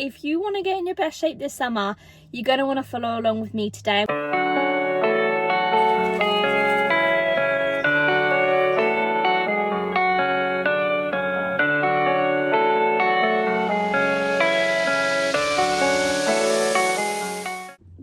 if you want to get in your best shape this summer, you're going to want to follow along with me today.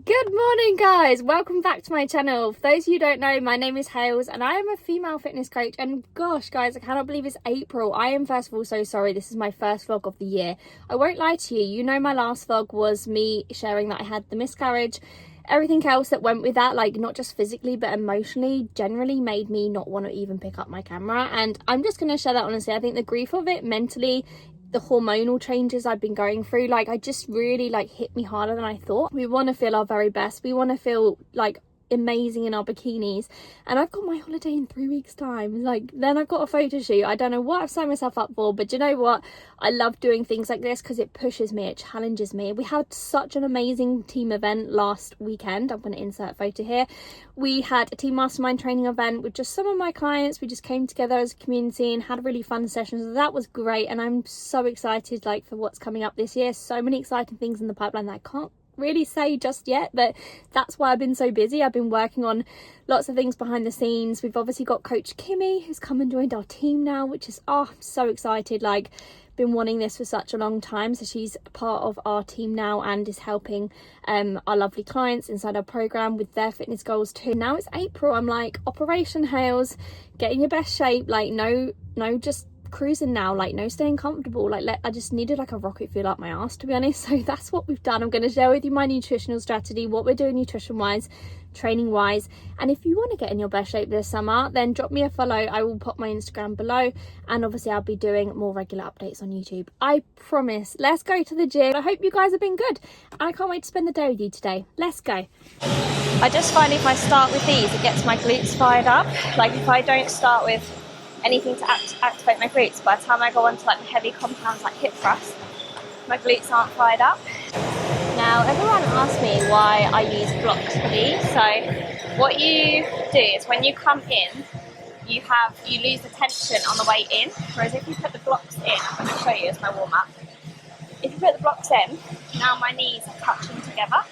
Good morning guys, welcome back to my channel. For those of you who don't know, my name is Hales and I am a female fitness coach, and gosh guys, I cannot believe it's April. I am first of all so sorry, this is my first vlog of the year. I won't lie to you, you know my last vlog was me sharing that I had the miscarriage. Everything else that went with that, like not just physically but emotionally, generally made me not want to even pick up my camera, and I'm just going to share that honestly. I think the grief of it mentally, the hormonal changes I've been going through, like I just really like hit me harder than I thought. We want to feel our very best, we want to feel like amazing in our bikinis, and I've got my holiday in 3 weeks time, like then I've got a photo shoot. I don't know what I've signed myself up for, but you know what, I love doing things like this because it pushes me, it challenges me. We had such an amazing team event last weekend. I'm going to insert a photo here. We had a team mastermind training event with just some of my clients. We just came together as a community and had a really fun session, so that was great, and I'm so excited like for what's coming up this year. So many exciting things in the pipeline that I can't really say just yet, but that's why I've been so busy. I've been working on lots of things behind the scenes. We've obviously got Coach Kimmy who's come and joined our team now, which is I'm so excited. Like, been wanting this for such a long time, so she's part of our team now and is helping our lovely clients inside our program with their fitness goals too. Now it's April, I'm like, Operation Hales, get in your best shape, like no just cruising now, like no staying comfortable, like I just needed like a rocket fuel up my ass, to be honest. So that's what we've done. I'm going to share with you my nutritional strategy, what we're doing nutrition wise, training wise, and if you want to get in your best shape this summer, then drop me a follow. I will pop my Instagram below, and obviously I'll be doing more regular updates on YouTube, I promise. Let's go to the gym. I hope you guys have been good and I can't wait to spend the day with you today. Let's go. I just find if I start with these, it gets my glutes fired up. Like if I don't start with anything to activate my glutes, by the time I go on to like the heavy compounds like hip thrust, my glutes aren't fired up. Now everyone asks me why I use blocks for these. So what you do is when you come in, you lose the tension on the way in, whereas if you put the blocks in, I'm going to show you as my warm up. If you put the blocks in, now my knees are touching together,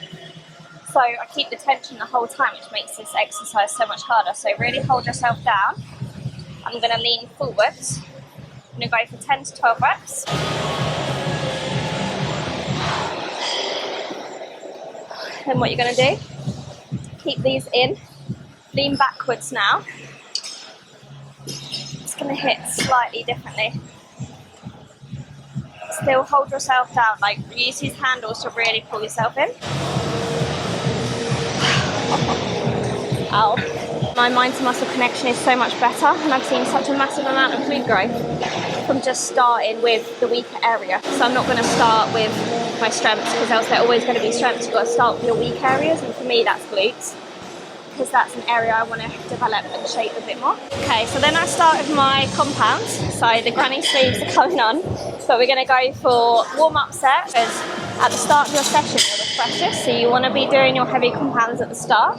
so I keep the tension the whole time, which makes this exercise so much harder. So really hold yourself down. I'm going to lean forwards. I'm going to go for 10 to 12 reps. Then what you're going to do, keep these in, lean backwards now. It's going to hit slightly differently. Still hold yourself down, like use these handles to really pull yourself in. Ow. My mind to muscle connection is so much better, and I've seen such a massive amount of glute growth from just starting with the weaker area. So I'm not going to start with my strengths, because else they're always going to be strengths. You've got to start with your weak areas, and for me that's glutes, because that's an area I want to develop and shape a bit more. Okay, so then I start with my compounds. So the granny sleeves are coming on, but we're going to go for warm-up sets, because at the start of your session you're the freshest, so you want to be doing your heavy compounds at the start.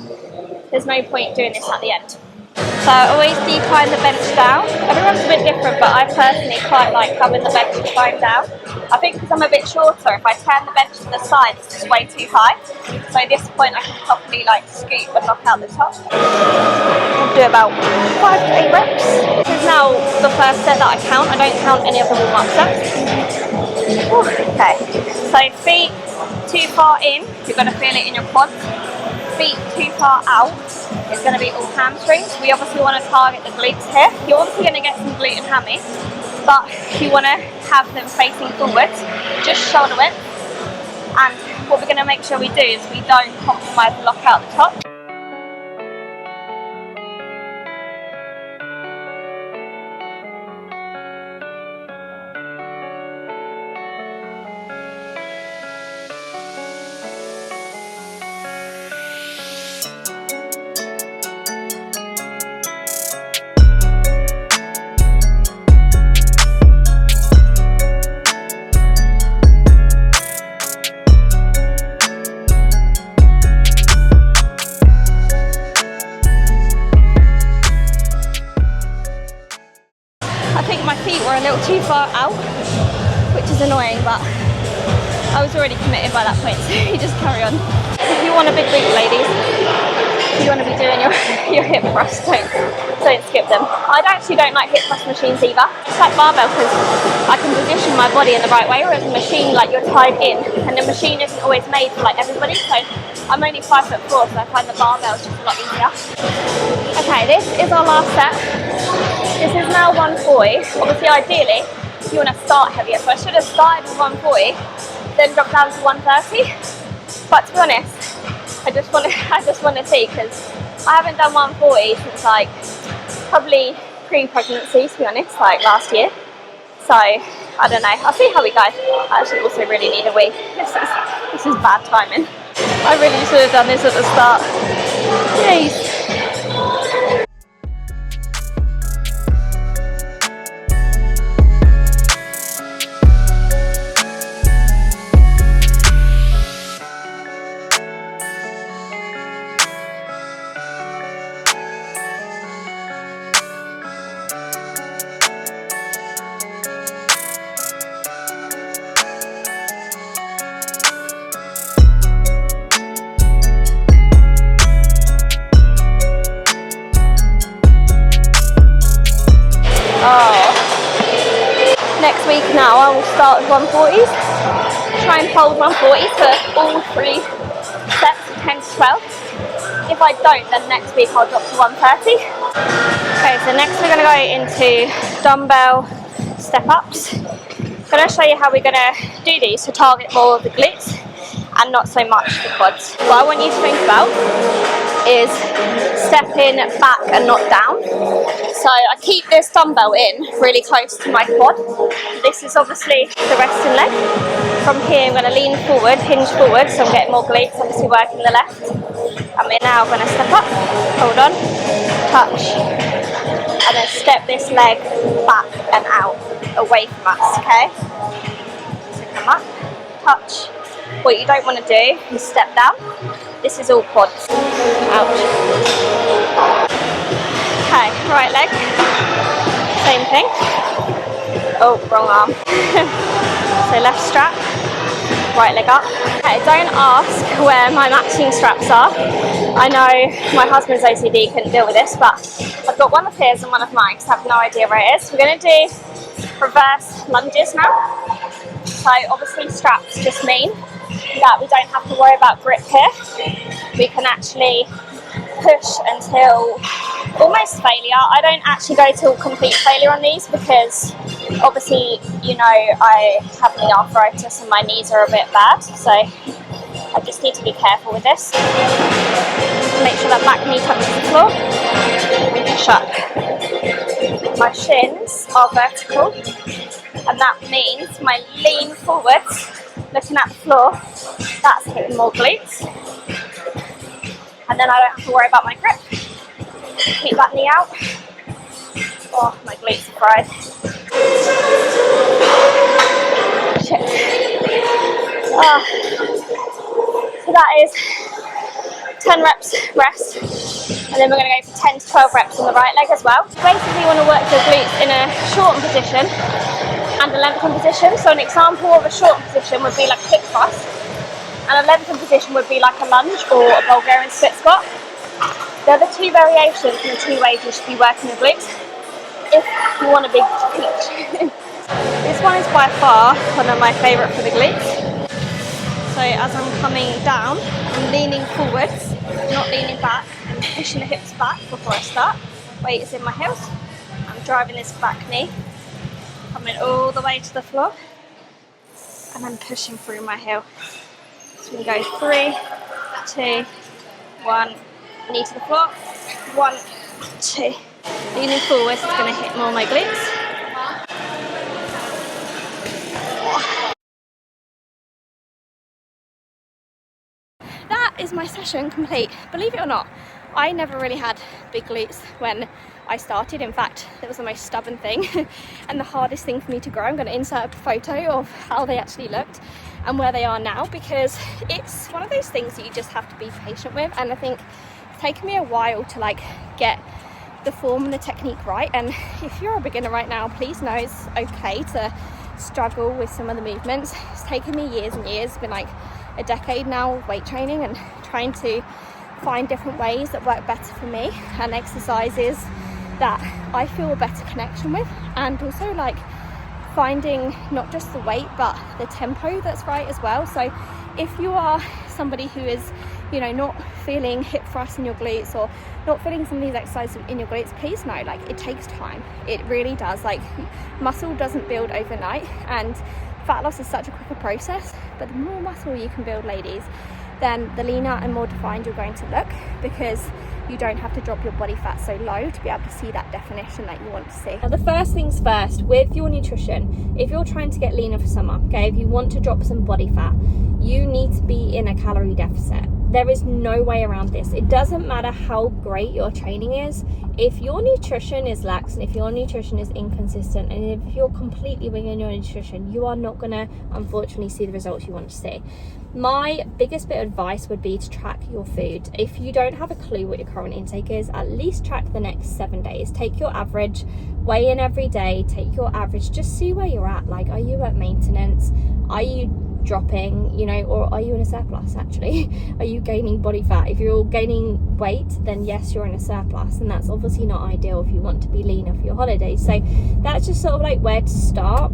There's no point doing this at the end. So I always decline the bench down. Everyone's a bit different, but I personally quite like having the bench decline down. I think because I'm a bit shorter, if I turn the bench to the side, it's just way too high. So at this point I can properly like scoop and knock out the top. I'll do about 5 to 8 reps. This is now the first set that I count. I don't count any of the warm-up sets. Okay, so feet too far in, you're going to feel it in your quads. Feet too far out, it's going to be all hamstrings. We obviously want to target the glutes here. You're obviously going to get some glute and hammy, but you want to have them facing forwards, just shoulder width. And what we're going to make sure we do is we don't compromise and lock out the top. I think my feet were a little too far out, which is annoying, but I was already committed by that point, so you just carry on. If you want a big glute, ladies, if you want to be doing your hip thrusts, don't skip them. I actually don't like hip thrust machines either. It's like barbell because I can position my body in the right way, whereas a machine, like, you're tied in, and the machine isn't always made for like everybody. So I'm only 5'4", so I find the barbell just a lot easier. Okay, this is our last set. This is now 140. Obviously, ideally, you want to start heavier. So I should have started with 140, then dropped down to 130. But to be honest, I just want to see, because I haven't done 140 since like probably pre-pregnancy, to be honest, like last year. So I don't know. I'll see how we go. I actually also really need a wee. This is bad timing. I really should have done this at the start. Jeez. Next week now I will start with 140s, try and hold 140s for all 3 sets of 10 to 12. If I don't, then next week I'll drop to 130. Okay, so next we're going to go into dumbbell step ups. I'm going to show you how we're going to do these to target more of the glutes and not so much the quads. What I want you to think about is stepping back and not down. So I keep this dumbbell in really close to my quad. This is obviously the resting leg. From here I'm going to lean forward, hinge forward, so I'm getting more glutes, obviously working the left. And we're now going to step up, hold on, touch, and then step this leg back and out, away from us, okay? So come up, touch. What you don't want to do is step down. This is all quads. Ouch. Okay, right leg. Same thing. Oh, wrong arm. So left strap, right leg up. Okay, don't ask where my matching straps are. I know my husband's OCD couldn't deal with this, but I've got one of his and one of mine because I have no idea where it is. We're going to do reverse lunges now. So obviously straps just mean that we don't have to worry about grip here. We can actually push until almost failure. I don't actually go till complete failure on these because obviously, you know, I have knee arthritis and my knees are a bit bad, so I just need to be careful with this. Make sure that back knee touches the floor and push up. My shins are vertical, and that means my lean forwards, looking at the floor, that's hitting more glutes. And then I don't have to worry about my grip. Keep that knee out. Oh, my glutes are fried. Shit. So that is 10 reps rest. And then we're going to go for 10 to 12 reps on the right leg as well. Basically you want to work your glutes in a shortened position and a lengthened position. So an example of a shortened position would be like a hip thrust. And a lengthened position would be like a lunge or a Bulgarian split squat. They're the two variations and the two ways you should be working your glutes if you want a big peach. This one is by far one of my favourite for the glutes. So as I'm coming down, I'm leaning forwards, not leaning back, and pushing the hips back before I start. Weight is in my heels. I'm driving this back knee, coming all the way to the floor, and I'm pushing through my heel. So we go 3, 2, 1, knee to the floor, 1, 2. Leaning forwards, it's going to hit more of my glutes. That is my session complete. Believe it or not, I never really had big glutes when I started. In fact, that was the most stubborn thing and the hardest thing for me to grow. I'm going to insert a photo of how they actually looked and where they are now, because it's one of those things that you just have to be patient with. And I think it's taken me a while to like get the form and the technique right. And if you're a beginner right now, please know it's okay to struggle with some of the movements. It's taken me years and years. It's been like a decade now of weight training and trying to find different ways that work better for me and exercises that I feel a better connection with, and also like finding not just the weight but the tempo that's right as well. So if you are somebody who is, you know, not feeling hip thrust in your glutes or not feeling some of these exercises in your glutes, please know, like, it takes time. It really does. Like, muscle doesn't build overnight, and fat loss is such a quicker process. But the more muscle you can build, ladies, then the leaner and more defined you're going to look, because you don't have to drop your body fat so low to be able to see that definition that you want to see. Now, the first things first, with your nutrition, if you're trying to get leaner for summer, okay, if you want to drop some body fat, you need to be in a calorie deficit. There is no way around this. It doesn't matter how great your training is. If your nutrition is lax and if your nutrition is inconsistent and if you're completely winging your nutrition, you are not going to, unfortunately, see the results you want to see. My biggest bit of advice would be to track your food. If you don't have a clue what your current intake is, at least track the next 7 days. Take your average, weigh in every day, take your average, just see where you're at. Like, are you at maintenance? Are you dropping, you know, or are you in a surplus actually? Are you gaining body fat? If you're gaining weight, then yes, you're in a surplus, and that's obviously not ideal if you want to be leaner for your holidays. So that's just sort of like where to start.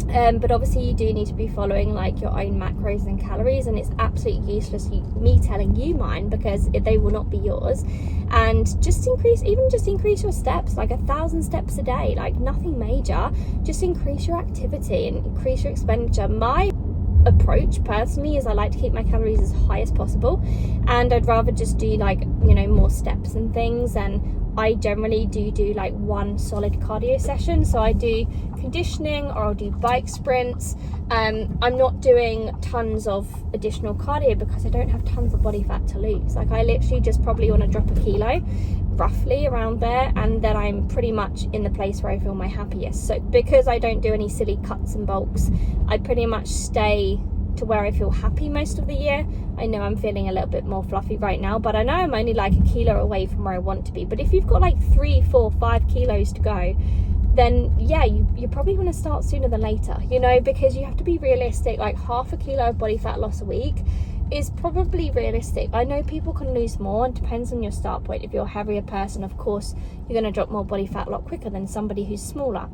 But obviously you do need to be following like your own macros and calories, and it's absolutely useless me telling you mine, because they will not be yours. And just increase your steps, like 1,000 steps a day, like nothing major. Just increase your activity and increase your expenditure. My approach personally is I like to keep my calories as high as possible, and I'd rather just do, like, you know, more steps and things. And I generally do like one solid cardio session. So I do conditioning, or I'll do bike sprints. I'm not doing tons of additional cardio because I don't have tons of body fat to lose. Like, I literally just probably want to drop a kilo, roughly around there, and then I'm pretty much in the place where I feel my happiest. So because I don't do any silly cuts and bulks, I pretty much stay to where I feel happy most of the year. I know I'm feeling a little bit more fluffy right now, but I know I'm only like a kilo away from where I want to be. But if you've got like 3, 4, 5 kilos to go, then yeah, you probably want to start sooner than later, you know, because you have to be realistic. Like, half a kilo of body fat loss a week is probably realistic. I know people can lose more, and depends on your start point. If you're a heavier person, of course you're going to drop more body fat a lot quicker than somebody who's smaller.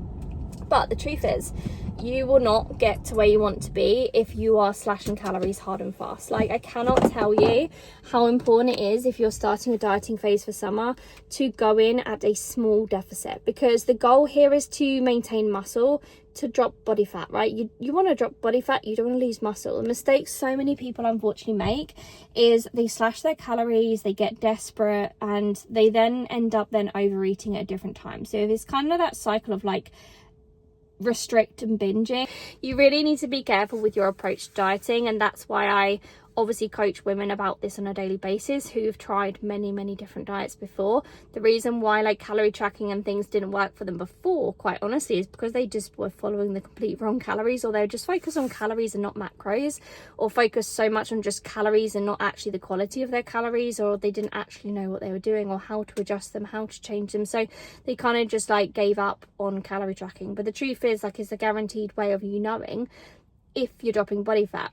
But the truth is, you will not get to where you want to be if you are slashing calories hard and fast. Like, I cannot tell you how important it is, if you're starting a dieting phase for summer, to go in at a small deficit, because the goal here is to maintain muscle, to drop body fat, right? You want to drop body fat, you don't want to lose muscle. The mistake so many people unfortunately make is they slash their calories, they get desperate, and they then end up overeating at a different time. So it's kind of that cycle of like restrict and binging. You really need to be careful with your approach to dieting, and that's why I obviously coach women about this on a daily basis who've tried many different diets before. The reason why like calorie tracking and things didn't work for them before, quite honestly, is because they just were following the complete wrong calories, or they were just focused on calories and not macros, or focused so much on just calories and not actually the quality of their calories, or they didn't actually know what they were doing or how to adjust them, how to change them. So they kind of just like gave up on calorie tracking. But the truth is, like, it's a guaranteed way of you knowing if you're dropping body fat.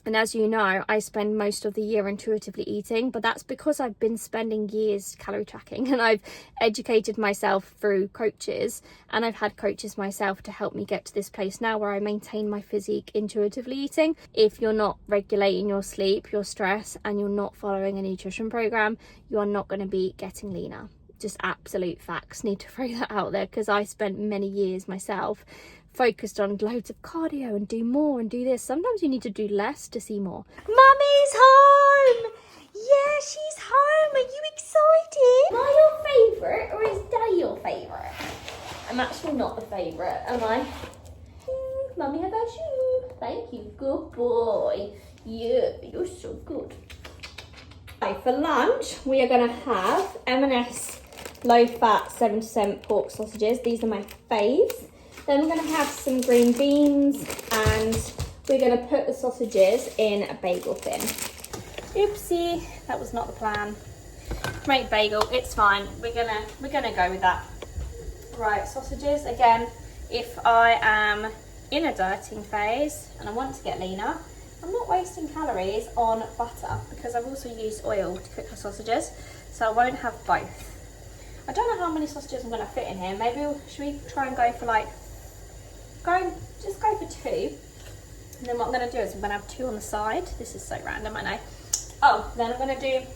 And as you know, I spend most of the year intuitively eating, but that's because I've been spending years calorie tracking, and I've educated myself through coaches, and I've had coaches myself to help me get to this place now where I maintain my physique intuitively eating. If you're not regulating your sleep, your stress, and you're not following a nutrition program, you are not going to be getting leaner. Just absolute facts. Need to throw that out there, because I spent many years myself focused on loads of cardio and do more and do this. Sometimes you need to do less to see more. Mummy's home! Yeah, she's home. Are you excited? Am I your favourite, or is Daddy your favourite? I'm actually not the favourite, am I? Mummy, how about you? Thank you. Good boy. Yeah, you're so good. Okay, for lunch, we are going to have M&S low-fat 7% pork sausages. These are my faves. Then we're going to have some green beans, and we're going to put the sausages in a bagel tin. Oopsie, that was not the plan. Make bagel, it's fine. We're gonna go with that. Right, sausages again. If I am in a dieting phase and I want to get leaner, I'm not wasting calories on butter because I've also used oil to cook the sausages, so I won't have both. I don't know how many sausages I'm going to fit in here. Maybe should we try and go for like, just go for 2. And then what I'm going to do is I'm going to have 2 on the side. This is so random, I know. Oh, then I'm going to do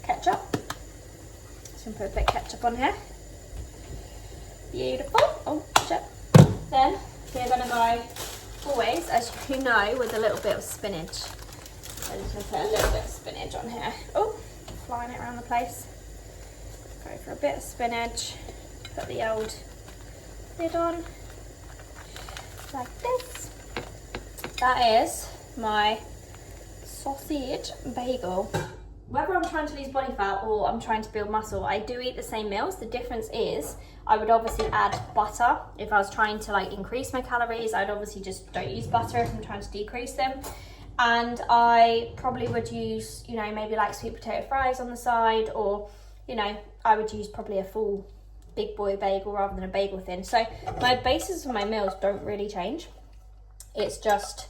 ketchup. So I'm going to put a bit of ketchup on here. Beautiful. Oh, shit. Then we're going to go, always, as you know, with a little bit of spinach. So I'm just going to put a little bit of spinach on here. Oh, flying it around the place. Go for a bit of spinach. Put the old lid on. Like this. That is my sausage bagel. Whether I'm trying to lose body fat or I'm trying to build muscle, I do eat the same meals. The difference is I would obviously add butter. If I was trying to like increase my calories, I'd obviously just don't use butter if I'm trying to decrease them. And I probably would use, you know, maybe like sweet potato fries on the side, or, you know, I would use probably a full big boy bagel rather than a bagel thin. So my basis of my meals don't really change. It's just,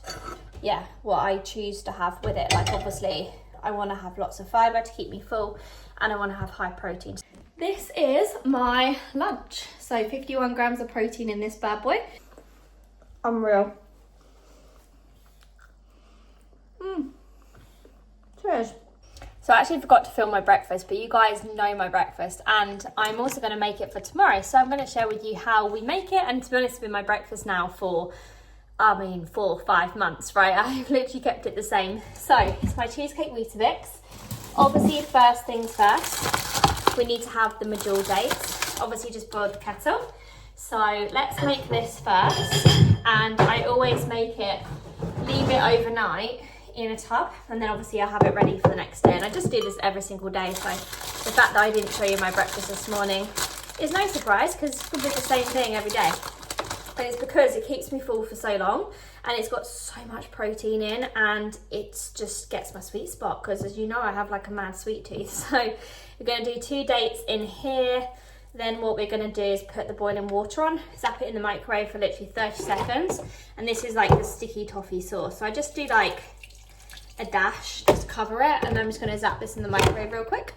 yeah, what I choose to have with it. Like obviously I want to have lots of fibre to keep me full, and I want to have high protein. This is my lunch. So 51 grams of protein in this bad boy. Unreal. Cheers. So I actually forgot to film my breakfast, but you guys know my breakfast, and I'm also going to make it for tomorrow. So I'm going to share with you how we make it. And to be honest, it's been my breakfast now for 4 or 5 months, right? I've literally kept it the same. So it's my cheesecake Weetabix. Obviously, first things first, we need to have the medjool dates. Obviously, just boil the kettle. So let's make this first. And I always make it, leave it overnight in a tub, and then obviously I have it ready for the next day. And I just do this every single day. So the fact that I didn't show you my breakfast this morning is no surprise, because we do the same thing every day. And it's because it keeps me full for so long, and it's got so much protein in, and it just gets my sweet spot, because as you know, I have like a mad sweet tooth. So we're going to do 2 dates in here. Then what we're going to do is put the boiling water on, zap it in the microwave for literally 30 seconds. And this is like the sticky toffee sauce. So I just do like a dash, just cover it, and then I'm just going to zap this in the microwave real quick.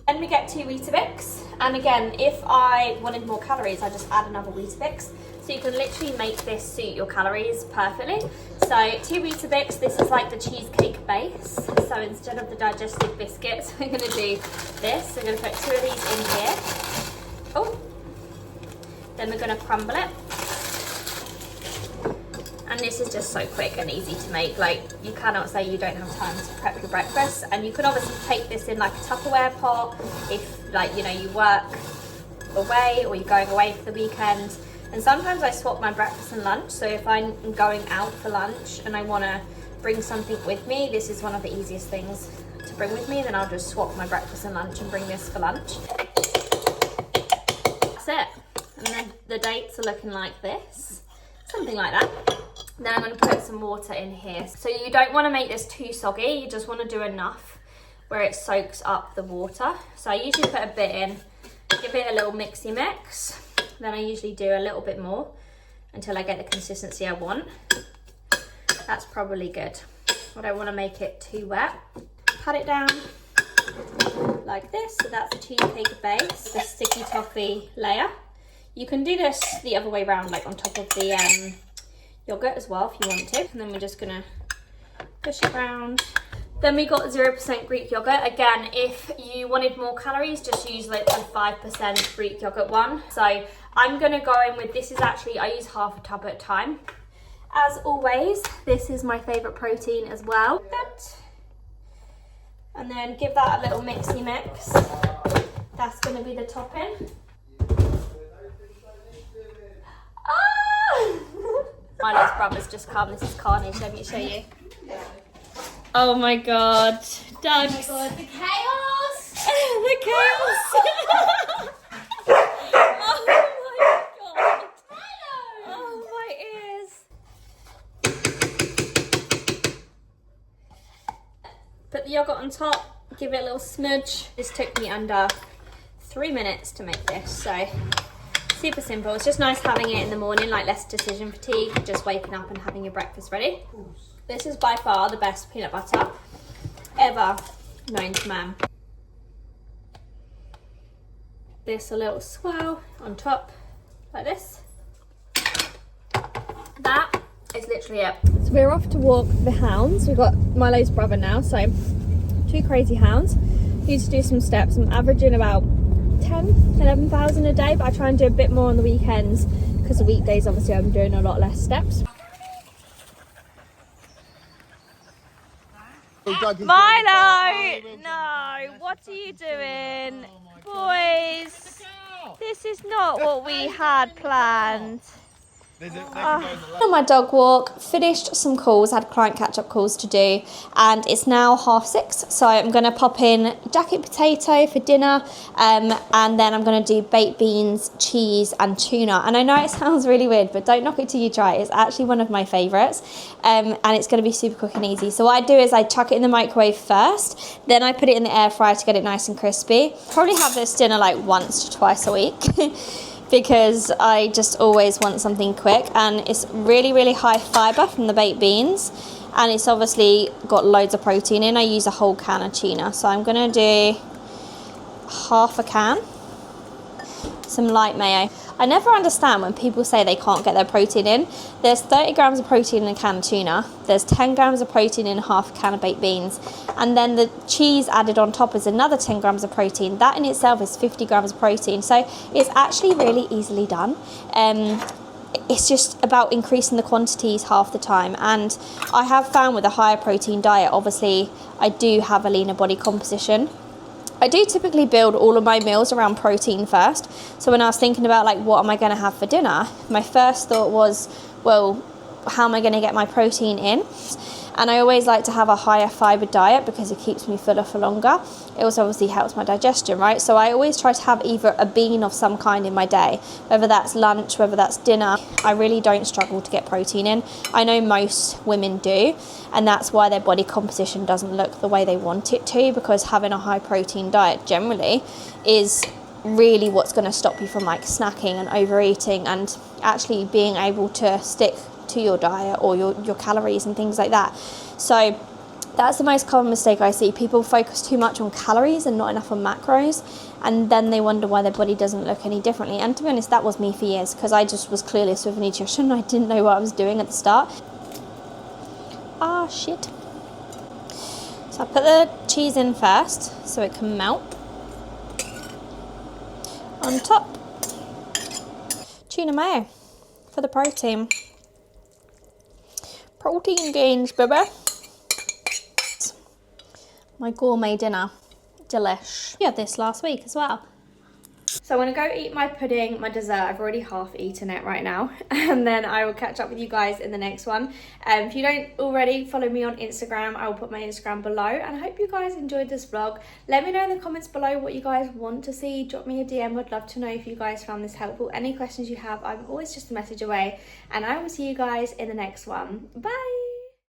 Then we get 2 Weetabix, and again, if I wanted more calories, I just add another Weetabix. So you can literally make this suit your calories perfectly. So 2 Weetabix, this is like the cheesecake base. So instead of the digestive biscuits, we're going to do this. We're going to put 2 of these in here. Oh, then we're going to crumble it. And this is just so quick and easy to make. Like, you cannot say you don't have time to prep your breakfast. And you can obviously take this in like a Tupperware pot if, like, you know, you work away or you're going away for the weekend. And sometimes I swap my breakfast and lunch. So if I'm going out for lunch and I want to bring something with me, this is one of the easiest things to bring with me. Then I'll just swap my breakfast and lunch and bring this for lunch. That's it. And then the dates are looking like this, something like that. Then I'm going to put some water in here. So you don't want to make this too soggy, you just want to do enough where it soaks up the water. So I usually put a bit in, give it a little mixy mix. Then I usually do a little bit more until I get the consistency I want. That's probably good. I don't want to make it too wet. Pat it down like this. So that's the cheesecake base, the sticky toffee layer. You can do this the other way around, like on top of the yogurt as well if you want to. And then we're just gonna push it around. Then we got 0% Greek yogurt. Again, if you wanted more calories, just use like the 5% Greek yogurt one. So I'm gonna go in with, this is actually, I use half a tub at a time. As always, this is my favorite protein as well. And then give that a little mixy mix. That's gonna be the topping. My little brother's just come. This is carnage. Let me show you. Oh my god, Doug! Oh my god, the chaos! The chaos! Oh my god! Oh my ears! Put the yogurt on top. Give it a little smudge. This took me under 3 minutes to make this, so super simple. It's just nice having it in the morning, like less decision fatigue, just waking up and having your breakfast ready. This is by far the best peanut butter ever known to man. This a little swirl on top, like this. That is literally it. So we're off to walk the hounds. We've got Milo's brother now, so 2 crazy hounds. Need to do some steps. I'm averaging about 11,000 a day, but I try and do a bit more on the weekends because the weekdays obviously I'm doing a lot less steps. Milo! No, what are you doing? Boys, this is not what we had planned. On my dog walk, finished some calls, had client catch-up calls to do, and it's now 6:30, so I'm going to pop in jacket potato for dinner, and then I'm going to do baked beans, cheese and tuna. And I know it sounds really weird, but don't knock it till you try it. It's actually one of my favourites, and it's going to be super quick and easy. So what I do is I chuck it in the microwave first, then I put it in the air fryer to get it nice and crispy. Probably have this dinner like once to twice a week. Because I just always want something quick, and it's really high fibre from the baked beans, and it's obviously got loads of protein in. I use a whole can of tuna, so I'm going to do half a can. Some light mayo. I never understand when people say they can't get their protein in. There's 30 grams of protein in a can of tuna. There's 10 grams of protein in half a can of baked beans. And then the cheese added on top is another 10 grams of protein. That in itself is 50 grams of protein. So it's actually really easily done. It's just about increasing the quantities half the time. And I have found with a higher protein diet, obviously, I do have a leaner body composition. I do typically build all of my meals around protein first. So when I was thinking about like what am I going to have for dinner, my first thought was, well, how am I going to get my protein in? And I always like to have a higher fibre diet because it keeps me fuller for longer. It also obviously helps my digestion, right? So I always try to have either a bean of some kind in my day, whether that's lunch, whether that's dinner. I really don't struggle to get protein in. I know most women do, and that's why their body composition doesn't look the way they want it to, because having a high protein diet generally is really what's going to stop you from like snacking and overeating and actually being able to stick to your diet or your calories and things like that. So that's the most common mistake I see. People focus too much on calories and not enough on macros, and then they wonder why their body doesn't look any differently. And to be honest, that was me for years because I just was clueless with nutrition. I didn't know what I was doing at the start. Shit. So I put the cheese in first so it can melt. On top, tuna mayo for the protein. Protein gains, baby. My gourmet dinner. Delish. We had this last week as well. So I'm going to go eat my pudding, my dessert. I've already half eaten it right now. And then I will catch up with you guys in the next one. If you don't already follow me on Instagram, I will put my Instagram below. And I hope you guys enjoyed this vlog. Let me know in the comments below what you guys want to see. Drop me a DM. I'd love to know if you guys found this helpful. Any questions you have, I'm always just a message away. And I will see you guys in the next one. Bye!